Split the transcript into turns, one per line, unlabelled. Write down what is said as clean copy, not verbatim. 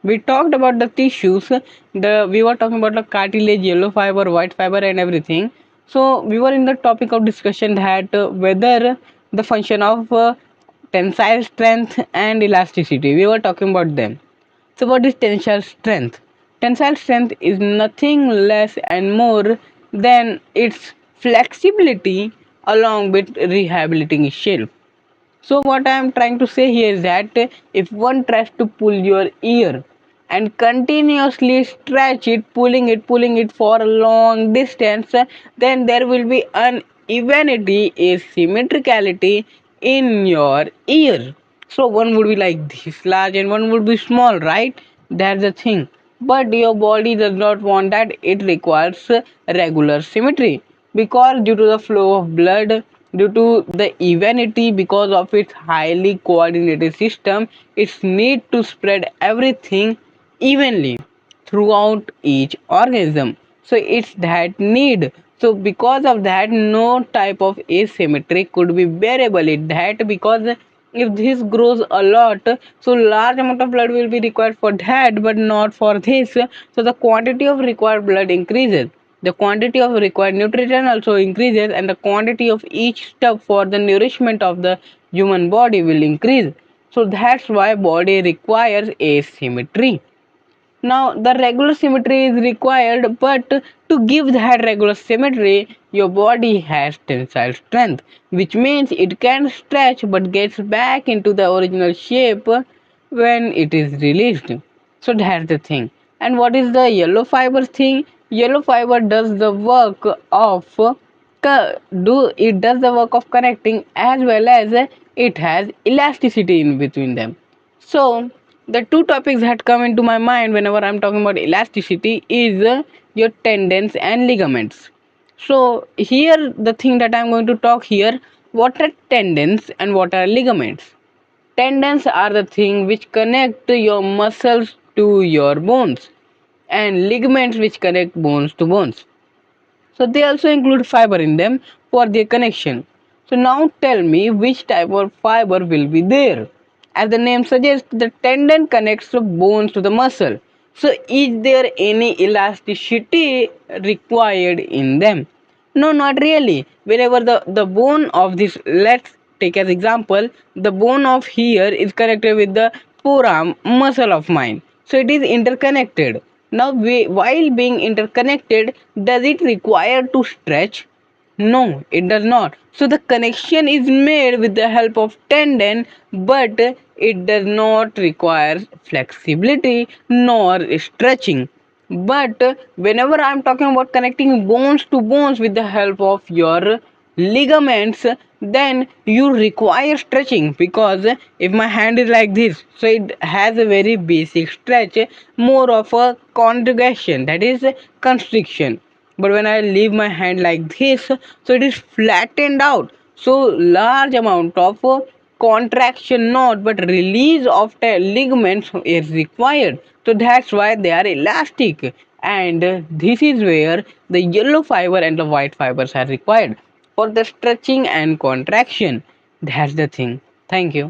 We talked about the tissues. We were talking about the cartilage, yellow fiber, white fiber, and everything. So we were in the topic of discussion that whether the function of tensile strength and elasticity. We were talking about them. So what is tensile strength? Tensile strength is nothing less and more than its flexibility along with rehabilitating itself. So what I am trying to say here is that if one tries to pull your ear and continuously stretch it, pulling it for a long distance, then there will be unevenity, asymmetricality in your ear. So one would be like this large and one would be small, right? That's the thing. But your body does not want that. It requires regular symmetry because due to the flow of blood, due to the evenity, because of its highly coordinated system, its need to spread everything evenly throughout each organism. So it's that need. So because of that, no type of asymmetry could be bearable. It that because if this grows a lot, so large amount of blood will be required for that, but not for this. So the quantity of required blood increases, the quantity of required nutrition also increases, and the quantity of each stuff for the nourishment of the human body will increase. So that's why body requires asymmetry. Now the regular symmetry is required, but to give that regular symmetry, your body has tensile strength, which means it can stretch but gets back into the original shape when it is released. So that's the thing. And what is the yellow fiber thing? Yellow fiber does the work of connecting, as well as it has elasticity in between them. So the two topics that come into my mind whenever I'm talking about elasticity is your tendons and ligaments. So here the thing that I'm going to talk here, what are tendons and what are ligaments? Tendons are the thing which connect your muscles to your bones, and ligaments which connect bones to bones. So they also include fiber in them for their connection. So now tell me which type of fiber will be there. As the name suggests, the tendon connects the bones to the muscle. So is there any elasticity required in them? No, not really. Whenever the bone of this, let's take as example, the bone of here is connected with the forearm muscle of mine. So it is interconnected. Now, while being interconnected, does it require to stretch? No, it does not. So the connection is made with the help of tendon, but it does not require flexibility nor stretching. But whenever I'm talking about connecting bones to bones with the help of your ligaments, then you require stretching, because if my hand is like this, so it has a very basic stretch, more of a contraction, that is constriction. But when I leave my hand like this, so it is flattened out, so large amount of contraction not but release of the ligaments is required. So that's why they are elastic, and this is where the yellow fiber and the white fibers are required for the stretching and contraction. That's the thing. Thank you.